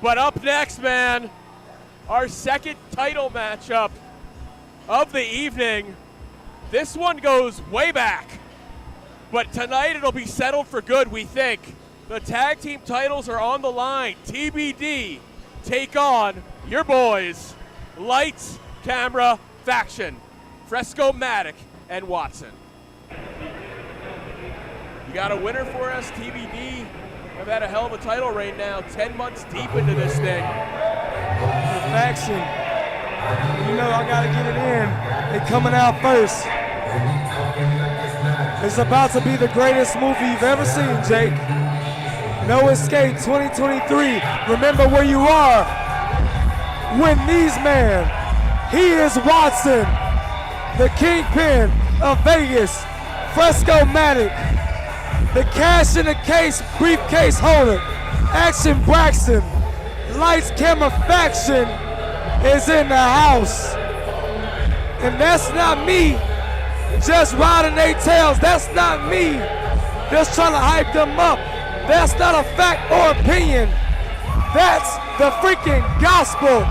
But up next, man, our second title matchup of the evening. This one goes way back, but tonight it'll be settled for good, we think. The tag team titles are on the line. TBD take on your boys, Lights, Camera, Faction, Fresco-Matic, and Watson. You got a winner for us, TBD. I've had a hell of a title reign now, 10 months deep into this thing. The Faction, you know I gotta get it in. They coming out first. It's about to be the greatest movie you've ever seen, Jake. No Escape 2023. Remember where you are. Win these men. He is Watson, the kingpin of Vegas, Fresco-Matic, the cash in the case, briefcase holder, Action Braxton, Lights, Camera, Faction is in the house. And that's not me just riding their tails. That's not me just trying to hype them up. That's not a fact or opinion. That's the freaking gospel.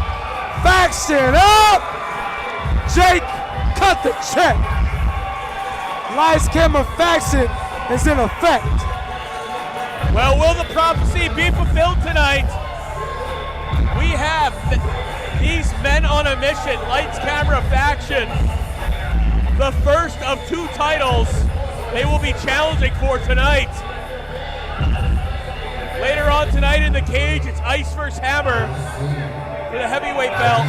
Faction up! Jake, cut the check. Lights, Camera, Faction is in effect. Well, will the prophecy be fulfilled tonight? We have these men on a mission, Lights, Camera, Faction. The first of two titles they will be challenging for tonight. Later on tonight in the cage, it's Ice vs. Hammer for the heavyweight belt.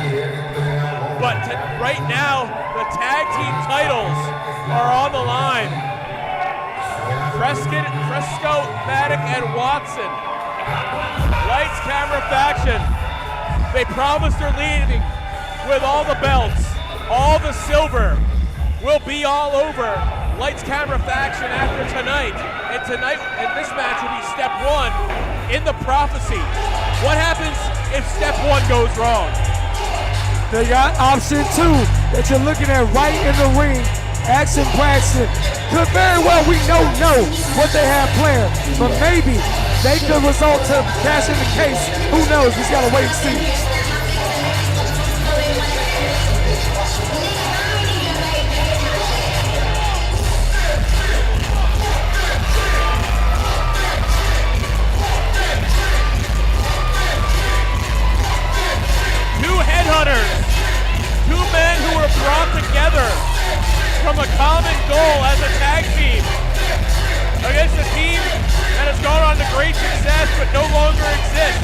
But right now, the tag team titles are on the line. Fresco-Matic, and Watson. Lights, Camera, Faction. They promised they're leading with all the belts, all the silver will be all over Lights, Camera, Faction after tonight. And tonight, and this match will be step one in the prophecy. What happens if step one goes wrong? They got option two that you're looking at right in the ring. Action Braxton could very well, we don't know what they have planned, but maybe they could result to cash in the case. Who knows? We just gotta wait and see. Two headhunters, two men who were brought together from a common goal as a tag team against a team that has gone on to great success but no longer exists.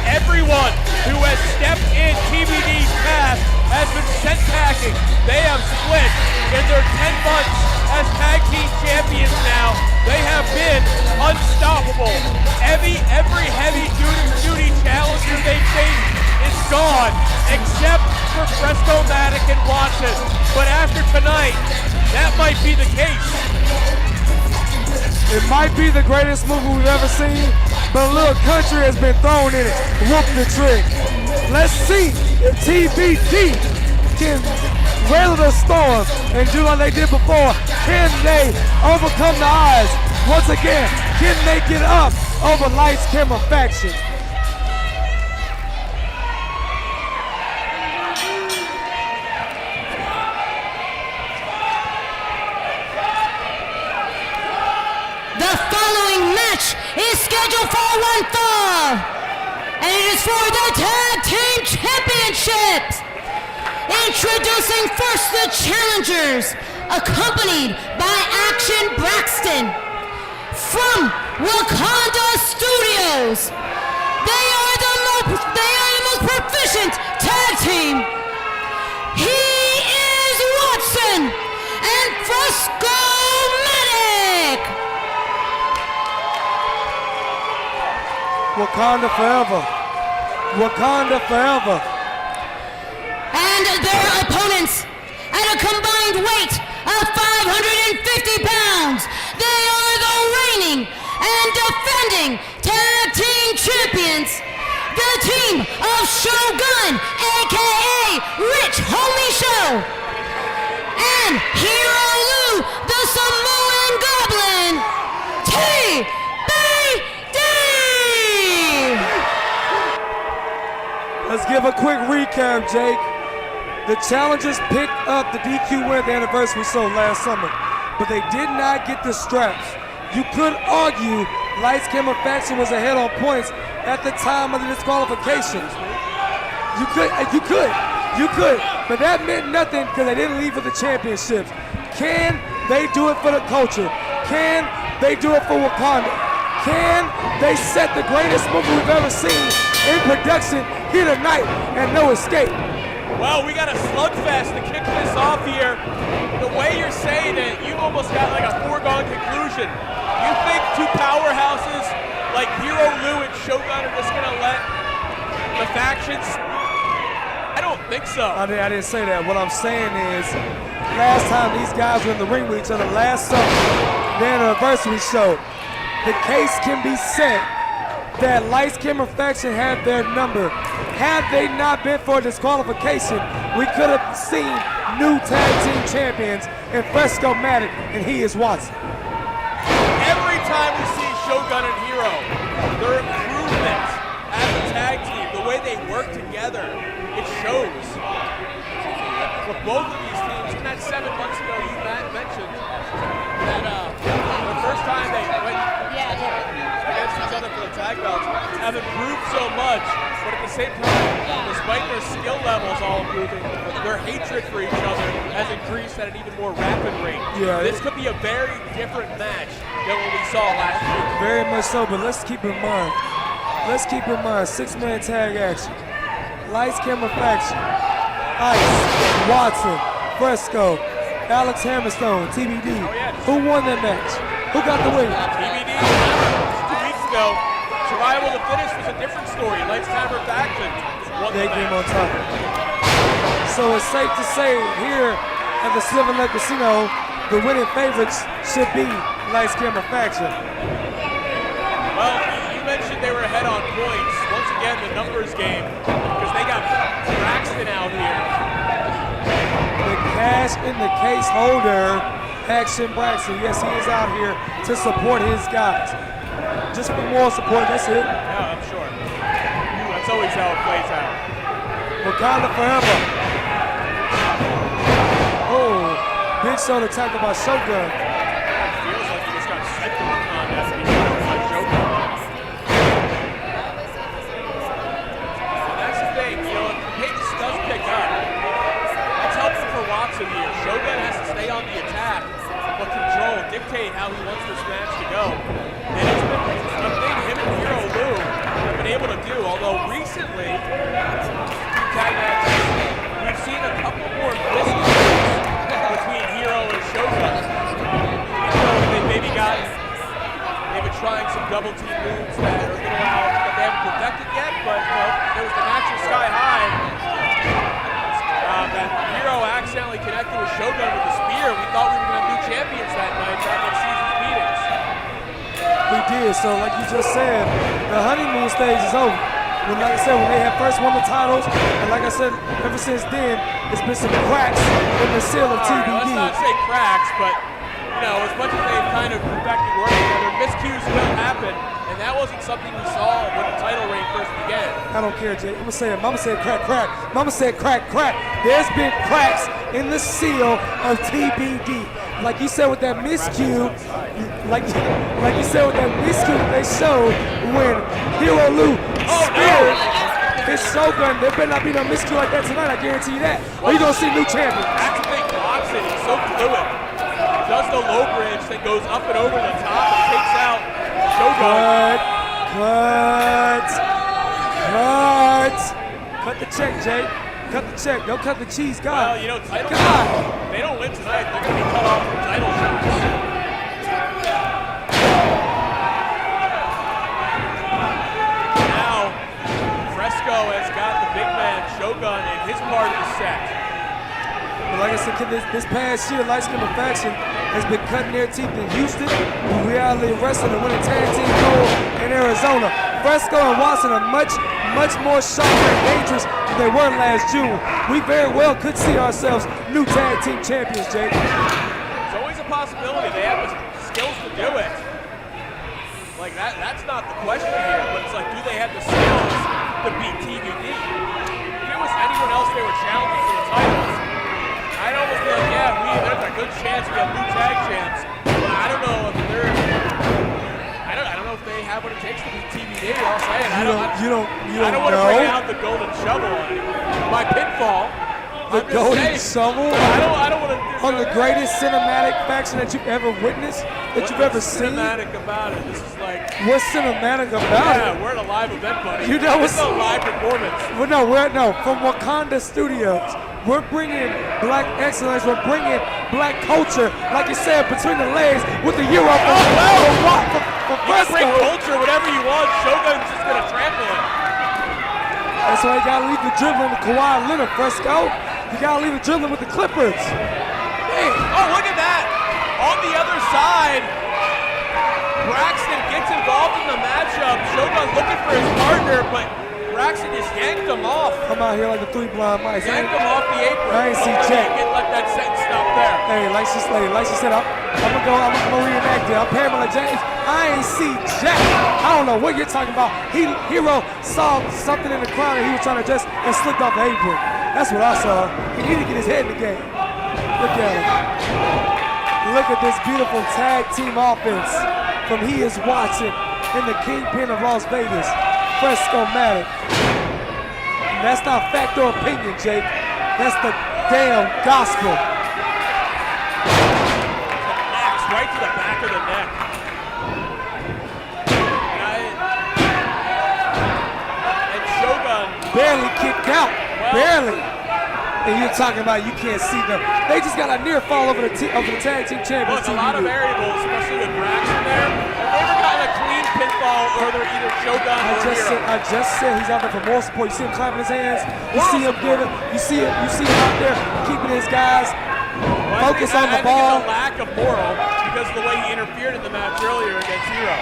Everyone who has stepped in TBD's path has been sent packing. They have split in their 10 months as tag team champions now. They have been unstoppable. Every heavy duty challenger they faced is gone, except for Fresco-Matic and Watson. But after tonight, that might be the case. It might be the greatest movie we've ever seen, but a little country has been thrown in it. Whoop the trick. Let's see if TBD can weather the storm and do like they did before. Can they overcome the odds? Once again, can they get up over Lights, Camera, Faction? Is scheduled for one fall, and it is for the Tag Team Championships. Introducing first the challengers, accompanied by Action Braxton from Wakanda Studios. They are the most proficient tag team. He is Watson and Fresco-Matic. Wakanda forever. Wakanda forever. And their opponents, at a combined weight of 550 pounds, they are the reigning and defending tag team champions, the team of Shogun, aka Rich Homie Show, and Hero Lou, the Samoan Goblin, TBD. Let's give a quick recap, Jake. The challengers picked up the DQ win at the anniversary show last summer, but they did not get the straps. You could argue Lights Camera Faction was ahead on points at the time of the disqualification. You could, but that meant nothing because they didn't leave for the championships. Can they do it for the culture? Can they do it for Wakanda? Can they set the greatest movie we've ever seen in production here tonight and no escape? Well, we got a slugfest to kick this off here. The way you're saying it, you almost got like a foregone conclusion. You think two powerhouses like Hero Lou and Shogun are just gonna let the factions? I don't think so. I didn't say that. What I'm saying is, last time these guys were in the ring with each other last summer, their anniversary show, the case can be set that Lights Camera Faction had their number. Had they not been for disqualification, we could have seen new tag team champions in Fresco Matic, and he is Watson. Every time we see Shogun and Hero, their improvement as a tag team, the way they work together, it shows. For both of these teams, and that 7 months ago you mentioned that the first time they went against each other for the tag belts have improved so much, but at the same time, despite their skill levels all improving, their hatred for each other has increased at an even more rapid rate. Yeah, this could be a very different match than what we saw last year. Very much so, but let's keep in mind, 6-man tag action. Lights, Camera Faction, Ice, Watson, Fresco, Alex Hammerstone, TBD. Oh, yeah. Who won that match? Who got the win? TBD, 2 weeks ago, survival to finish was a different story. Lights, Camera Faction won They the came match. on top. So it's safe to say here at the Silver Lake Casino, the winning favorites should be Lights, Camera Faction. Well, you mentioned they were ahead on points. Once again, the numbers game, because they got Braxton out here. The cash in the case holder, Action Braxton. Yes, he is out here to support his guys. Just for moral support, that's it. Yeah, I'm sure. That's always how it plays out. Wakanda forever. Oh, big shoulder tackle by Shogun. Feels like he just got sent to Wakanda after he got out by Shogun. And that's the thing, if the pace does pick up, that's helpful for Watson here. Shogun has to stay on the attack, but dictate how he wants this match to go. And it's been a thing him and Hero Lou have been able to do, although recently, tag matches, we've seen a couple more miscues between Hero and Shogun. They've maybe trying some double team moves that are going to allow that they haven't perfected yet, but there was the match with Sky High. That Hero accidentally connected with Shogun with the spear. We thought we were going to have new champions that night back in season's meetings. We did, so like you just said, the honeymoon stage is over. Like I said, when they had first won the titles, and like I said, ever since then, it's been some cracks in the seal of TBD. Let's not say cracks, but as much as they've kind of perfected work together, miscues will happen, and that wasn't something we saw when the title reign first began. I don't care, Jay. I'm gonna say it. Mama said crack, crack. Mama said crack, crack. There's been cracks in the seal of TBD. Like you said with that miscue, like you said with that miscue they showed when Hero Lou speared his Shogun. There better not be no miscue like that tonight, I guarantee you that. Or you're gonna see new champions. That's the thing, Watson, he's so fluid. Does the low bridge that goes up and over the top and takes out Shogun. Cut the check, Jay. Cut the check. Don't cut the cheese, God. Well, title shots, they don't win tonight, they're going to be cut off from title shots. Now, Fresco has got the big man Shogun in his part of the set. But like I said, this past year, Light Skin Faction has been cutting their teeth in Houston, in Reality Wrestling, and winning tag team gold in Arizona. Fresco and Watson are much more sharper and dangerous than they were last June. We very well could see ourselves new tag team champions, Jake. It's always a possibility. They have the skills to do it. Like that's not the question here, but it's like, do they have the skills to beat TBD? chance to get new tag champs. But I don't know if they're. I don't know if they have what it takes to be TBD. I'll say it. I don't want to bring out the golden shovel by pinfall. The golden shovel? I don't want to. On the greatest cinematic faction that you've ever witnessed, that you've ever seen? What's cinematic about it? This is like. What's cinematic about it? Yeah, we're at a live event, buddy. You know what's a live performance. Well, no, from Wakanda Studios. We're bringing black excellence. We're bringing black culture, like you said, between the legs with the Euro from Fresco. You can bring culture, whatever you want. Shogun's just gonna trample it. That's why you gotta leave the dribbling with Kawhi Leonard, Fresco. You gotta leave the dribbling with the Clippers. Hey, oh, look at that. On the other side, Braxton gets involved in the matchup. Shogun looking for his partner, but Braxton just yanked him off. Come out here like the three blind mice. Yanked him off the apron. I ain't see Jack. Let that sentence stop there. Hey, like she said, I'm gonna reenact it. I'm Pamela James. I ain't see Jack. I don't know what you're talking about. Hero saw something in the crowd and he was trying to adjust and slipped off the apron. That's what I saw. He needed to get his head in the game. Look at him. Look at this beautiful tag team offense from He Is Watching in the Kingpin of Las Vegas, Fresco-Matic. And that's not fact or opinion, Jake. That's the damn gospel. Axe right to the back of the neck. And Shogun barely kicked out. Well, barely. And you're talking about you can't see them. They just got a near fall over the tag team champions. Well, a lot of variables, especially with Braxton there. They've never gotten a clean pinfall or they're either Shogun or Hero. I just said he's out there for more support. You see him clapping his hands. You see him giving. You see him out there keeping his guys focused on the ball. I think it's a lack of moral because of the way he interfered in the match earlier against Hero.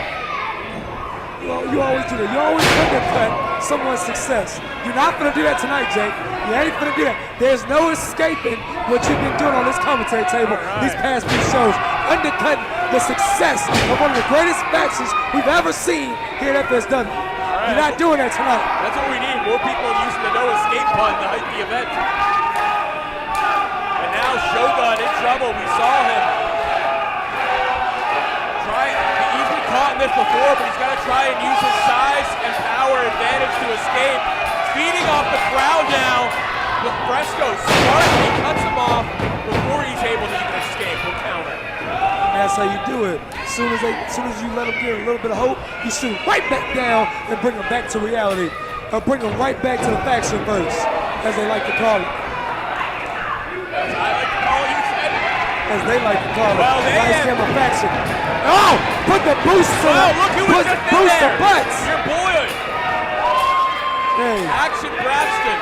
You always do that. You always undercut someone's success. You're not going to do that tonight, Jake. You ain't going to do that. There's no escaping what you've been doing on this commentary table these past few shows. Undercutting the success of one of the greatest factions we've ever seen here at FSW. You're not doing that tonight. That's what we need. More people using the no escape button to hype the event. And now Shogun in trouble. We saw him he's been caught in this before, but he's got to try and use his size and power advantage to escape. Feeding off the crowd now with Fresco. Smartly cuts him off before he's able to even escape with counter. And that's how you do it. As soon as you let them get a little bit of hope, you shoot right back down and bring them back to reality. Or bring them right back to the faction verse, as they like to call it. As they like to call it. Well, Vice Camera faction. Oh! Put the boost on him! Look who was just in there! The butts! Your boy! Hey. Action Braxton.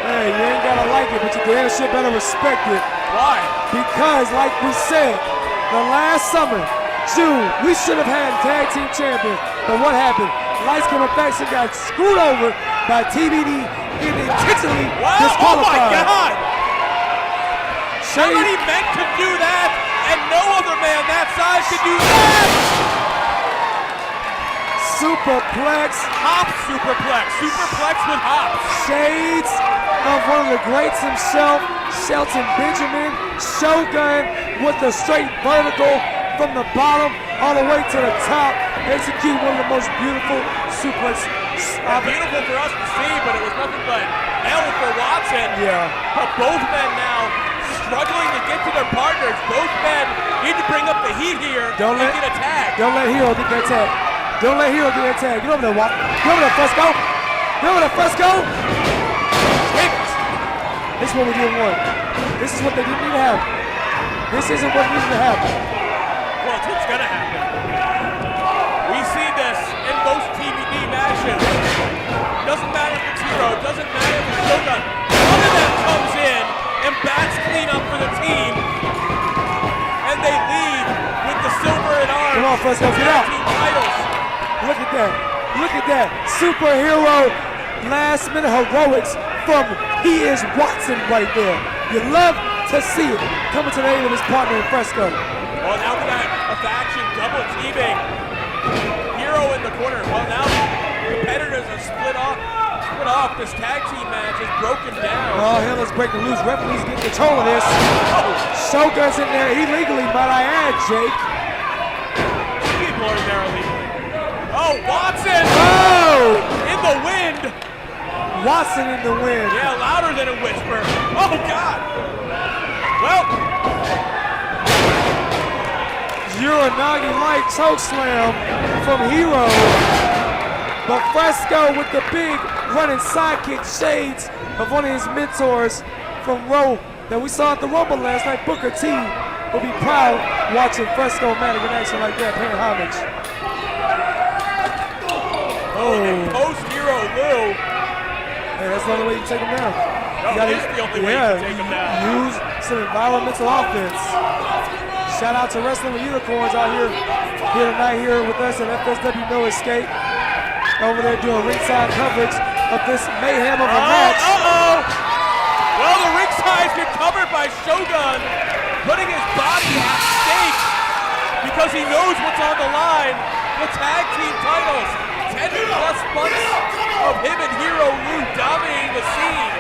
Hey, you ain't gotta like it, but you damn shit better respect it. Why? Because, like we said, the last summer, June, we should have had tag team champions. But what happened? Lights Camera faction got screwed over by TBD and intentionally disqualified. Oh my God! Somebody meant to do that, and no other man that size could do that! Superplex. Hop superplex. Superplex with hops. Shades of one of the greats himself, Shelton Benjamin. Shogun with the straight vertical from the bottom all the way to the top. Execute one of the most beautiful suplex. Beautiful for us to see, but it was nothing but L for Watson. Yeah. But both men now struggling to get to their partners. Both men need to bring up the heat here and get a tag. Don't let Hero get that tag. Don't let Hero get that tag. Get over there, Walt. Get over there, Fresco. Get over there, Fresco. This is what we didn't want. This is what they didn't need to happen. This isn't what needed to happen. Well, it's what's going to happen. We see this in most TBD matches. Doesn't matter if it's Hero. Doesn't matter if it's Shogun. One of them comes in and bats clean up for the team, and they leave with the silver and arms. Come on, Fresco, get out. Titles. Look at that. Look at that. Superhero last-minute heroics from He Is Watson right there. You love to see it coming to the aid of his partner in Fresco. Well, now we got a faction double teaming. Hero in the corner. Well, now competitors are split off. it off. This tag team match is broken down. Oh, hell is breaking loose. Referee's getting control of this. Shogun's in there illegally, might I add, Jake. People are in there illegally. Oh, Watson! Oh! In the wind! Watson in the wind. Yeah, louder than a whisper. Oh, God! Well, Uranagi light choke slam from Hero. But Fresco with the big running sidekick shades of one of his mentors from Raw that we saw at the Rumble last night. Booker T will be proud watching Fresco Matic in action like that, paying homage. post-Hero Lou. Hey, that's the only way you can take him down. No, it is the only way you can take him down. Use some environmental offense. Shout out to Wrestling with Unicorns out here tonight here with us at FSW No Escape. Over there doing ringside coverage of this mayhem of a match. Well, the ringside's been covered by Shogun, putting his body at stake because he knows what's on the line. The tag team titles. 10+ months of him and Hero Lou dominating the scene.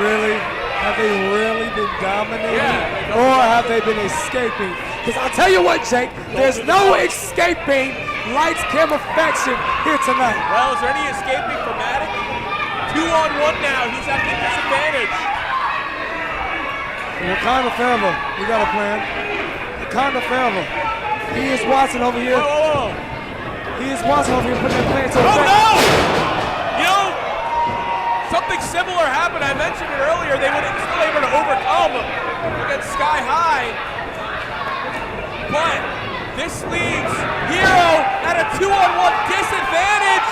Really? Have they really been dominating? Yeah. Or have they been escaping? Because I'll tell you what, Jake, there's no escaping Lights, Camera, Faction here tonight. Well, is there any escaping from Matic? 2-on-1 now. He's at the disadvantage. Wakanda forever. We got a plan. Wakanda forever. He is Watson over here. Whoa. He is Watson over here putting that plan to effect. Oh, no! You know, something similar happened. I mentioned it earlier. They were still able to overcome against Sky High. But this leaves Hero at a 2-on-1 disadvantage.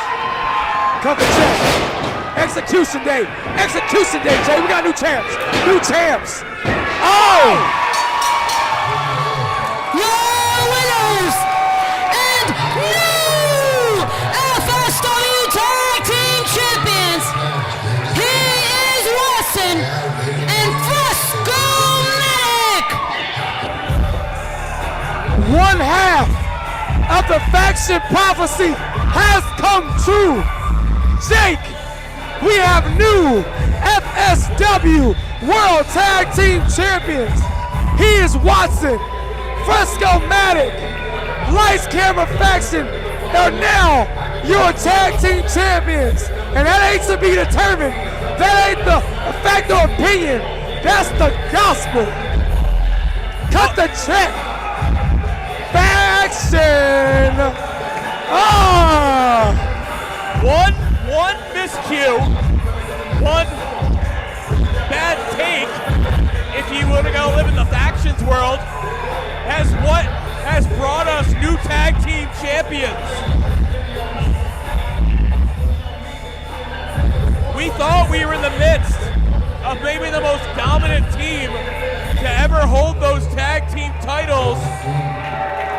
Cut the check. Execution day. Execution day, Jay. We got new champs. New champs. Oh! Your winners and new FSW Tag Team Champions. He is Watson and Fresco Matic. One half of the faction prophecy has come true. Jake, we have new FSW World Tag Team Champions. He is Watson. Fresco Matic, Lights, Camera, Faction are now your tag team champions. And that ain't to be determined. That ain't the fact or opinion. That's the gospel. Cut the check. Faction. One miscue, one bad take, if you were to live in the factions world, has brought us new tag team champions. We thought we were in the midst